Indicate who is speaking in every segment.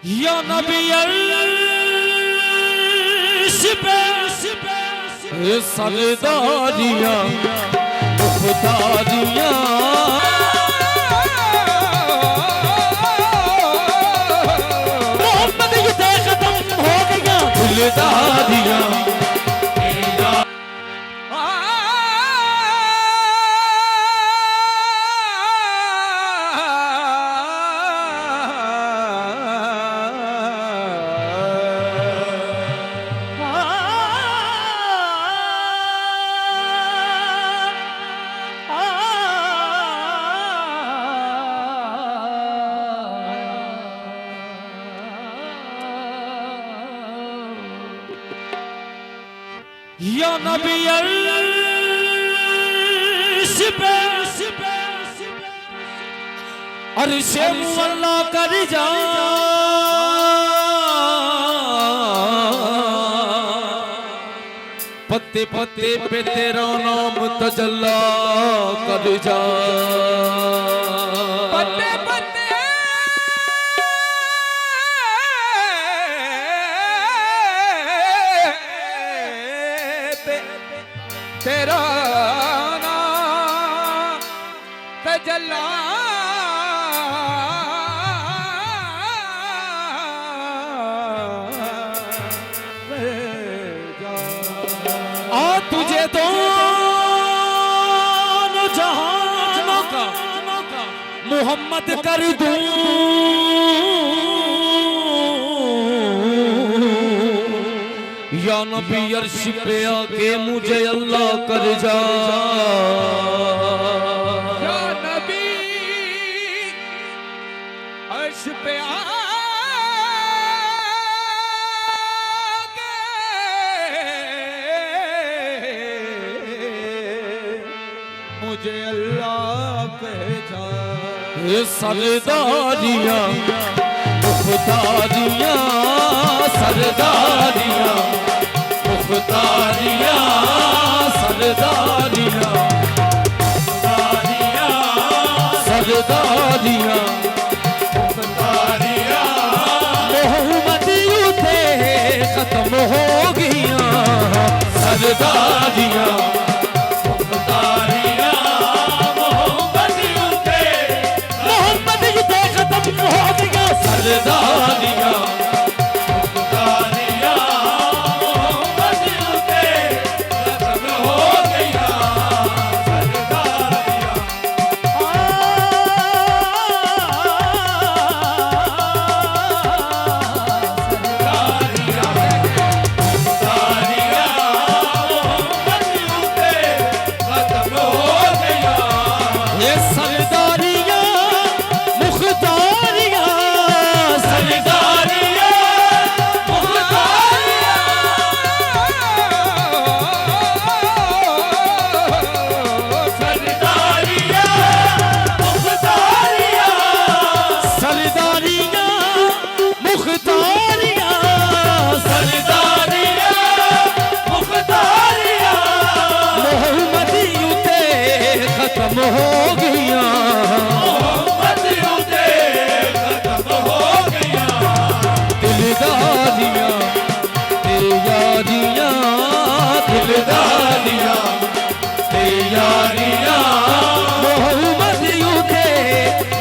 Speaker 1: या नबी सरदारियां मुख्तारियां मोहम्मद ये खत्म हो गया दिलदारियां या नबी अर्शे मुअल्ला कर जा पत्ते पत्ते पे तेरा नाम तजल्ला कर जा पत्ते पत्ते तेरा नाम तजल्ला आ तुझे दोनों जहानों का मोहम्मद कर दूं या नबी अर्श पे आके मुझे अल्लाह कर जा या नबी अर्श पे आके मुझे अल्लाह कर जा ये सरदारियां मुख्तारियां सरदारियां मुख्तारियां सरदारियां सरदारियां मुख्तारियां मोहम्मदियों थे खत्म हो गया सरदारियां मुख्तारियां मोहम्मदियों थे खत्म हो गया सरदारियां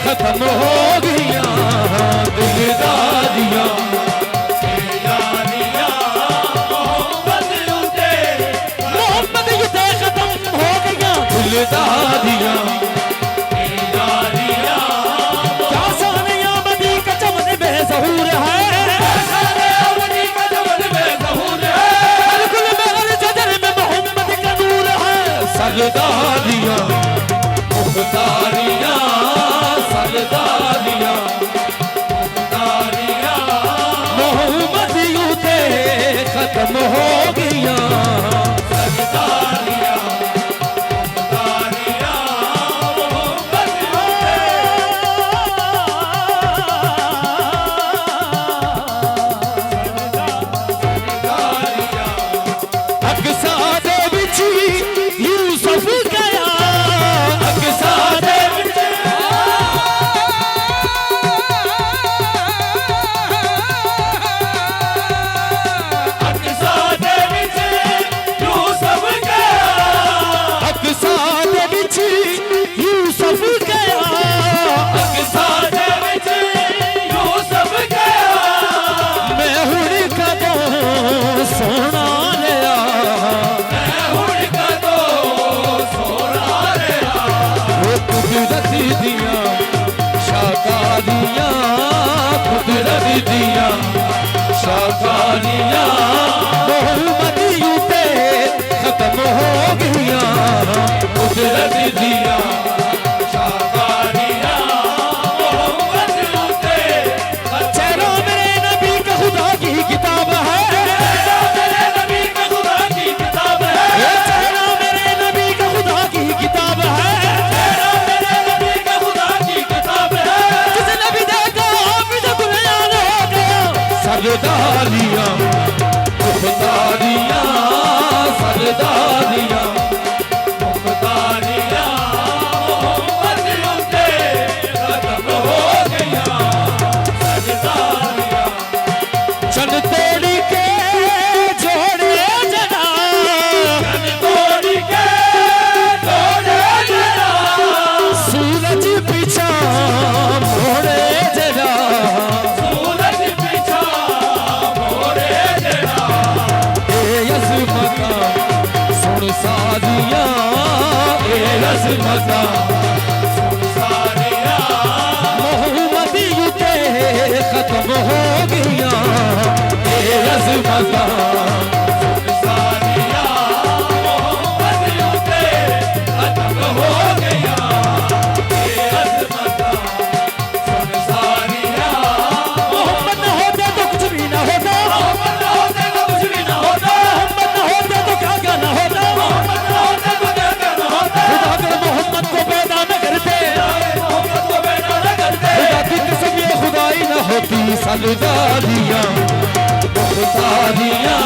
Speaker 1: खत्म हो गया दिलदारियां मोहम्मद ये खत्म हो गया दिलदारियां क्या सानिया मदी का चमन बेज़हूर है बिल्कुल मेरे जदर में मोहम्मद का नूर है सरदारियां मुख्तारियां सरदारियां मुख्तारियां मोहम्मदियों थे खत्म हो गया सरदारियां मुख्तारियां मोहम्मदियों सरदारियां अक्सा दे बिछी यूसुफ गया दिया शाकारियां मोहम्मदियों पे खत्म हो गया कुदरत दिया शाकारियां मोहम्मदियों पे चेहरा मेरे नबी का खुदा की किताब है चेहरा मेरे नबी का खुदा की किताब है चेहरा मेरे नबी का खुदा की किताब है चेहरा मेरे नबी का खुदा की किताब है जिसने भी देखा हाफिज कुरान हो गया सरदारियां मुख्तारियां सरदारियां मुख्तारियां मोहम्मदियों पे खत्म हो गया सरदारियां चन तोड़ी के जोड़े जना चन तोड़ी के जोड़े जना सूरज पीछा मोड़े जना सूरज पीछा मोड़े जना ए अज़मता सुन सादियां ए अज़मता सुन सादियां मोहम्मदियों पे खत्म हो गया ए अज़मता सुन सादियां मोहम्मदियों पे खत्म हो गया ए अज़मता सुन सादियां मोहम्मद न होते तो कुछ भी न होता मोहम्मद न होते तो कुछ भी न होता मोहम्मद न होते तो क्या क्या न होता मोहम्मद न होते तो क्या क्या न होता खुदा अगर मोहम्मद को पैदा न करते मोहम्मद को पैदा न करते खुदा की कसम ये खुदाई न होती सरदारियां मुख्तारियां